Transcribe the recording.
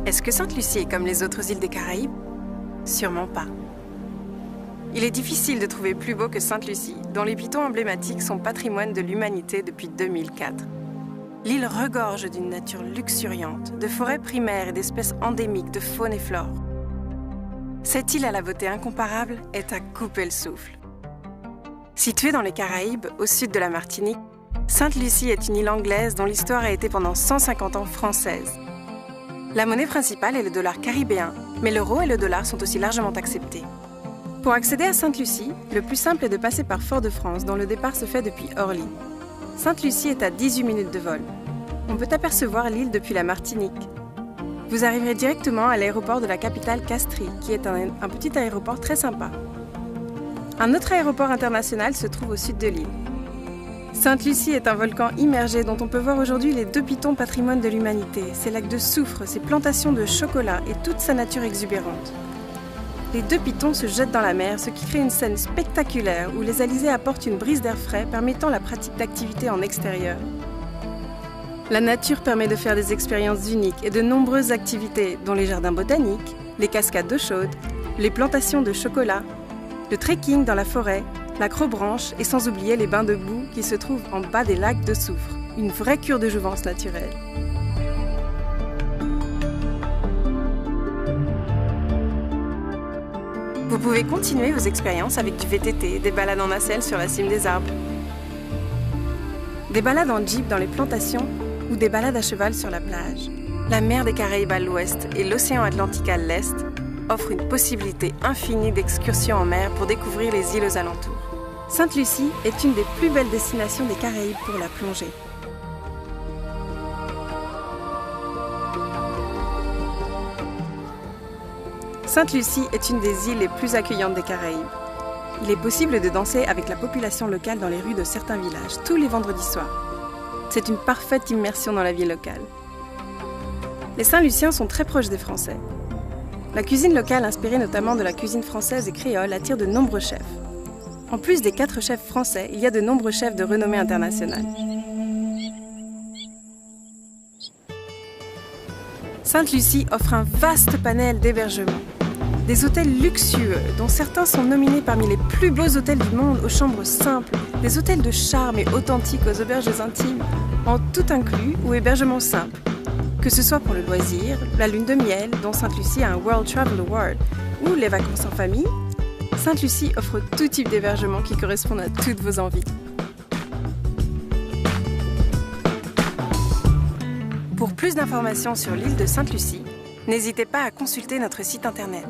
Est-ce que Sainte-Lucie est comme les autres îles des Caraïbes? Sûrement pas. Il est difficile de trouver plus beau que Sainte-Lucie, dont les pitons emblématiques sont patrimoine de l'humanité depuis 2004. L'île regorge d'une nature luxuriante, de forêts primaires et d'espèces endémiques de faune et flore. Cette île à la beauté incomparable est à couper le souffle. Située dans les Caraïbes, au sud de la Martinique, Sainte-Lucie est une île anglaise dont l'histoire a été pendant 150 ans française. La monnaie principale est le dollar caribéen, mais l'euro et le dollar sont aussi largement acceptés. Pour accéder à Sainte-Lucie, le plus simple est de passer par Fort-de-France, dont le départ se fait depuis Orly. Sainte-Lucie est à 18 minutes de vol. On peut apercevoir l'île depuis la Martinique. Vous arriverez directement à l'aéroport de la capitale Castries, qui est un petit aéroport très sympa. Un autre aéroport international se trouve au sud de l'île. Sainte-Lucie est un volcan immergé dont on peut voir aujourd'hui les 2 pitons patrimoine de l'humanité, ses lacs de soufre, ses plantations de chocolat et toute sa nature exubérante. Les 2 pitons se jettent dans la mer, ce qui crée une scène spectaculaire où les alizés apportent une brise d'air frais permettant la pratique d'activités en extérieur. La nature permet de faire des expériences uniques et de nombreuses activités, dont les jardins botaniques, les cascades d'eau chaude, les plantations de chocolat, le trekking dans la forêt, l'acrobranche et sans oublier les bains de boue qui se trouvent en bas des lacs de soufre. Une vraie cure de jouvence naturelle. Vous pouvez continuer vos expériences avec du VTT, des balades en nacelle sur la cime des arbres, des balades en jeep dans les plantations ou des balades à cheval sur la plage. La mer des Caraïbes à l'ouest et l'océan Atlantique à l'est offrent une possibilité infinie d'excursions en mer pour découvrir les îles aux alentours. Sainte-Lucie est une des plus belles destinations des Caraïbes pour la plongée. Sainte-Lucie est une des îles les plus accueillantes des Caraïbes. Il est possible de danser avec la population locale dans les rues de certains villages, tous les vendredis soirs. C'est une parfaite immersion dans la vie locale. Les Saint-Luciens sont très proches des Français. La cuisine locale, inspirée notamment de la cuisine française et créole, attire de nombreux chefs. En plus des 4 chefs français, il y a de nombreux chefs de renommée internationale. Sainte-Lucie offre un vaste panel d'hébergements. Des hôtels luxueux, dont certains sont nominés parmi les plus beaux hôtels du monde aux chambres simples, des hôtels de charme et authentiques aux auberges intimes, en tout inclus ou hébergement simple. Que ce soit pour le loisir, la lune de miel, dont Sainte-Lucie a un World Travel Award, ou les vacances en famille, Sainte-Lucie offre tout type d'hébergement qui correspondent à toutes vos envies. Pour plus d'informations sur l'île de Sainte-Lucie, n'hésitez pas à consulter notre site internet.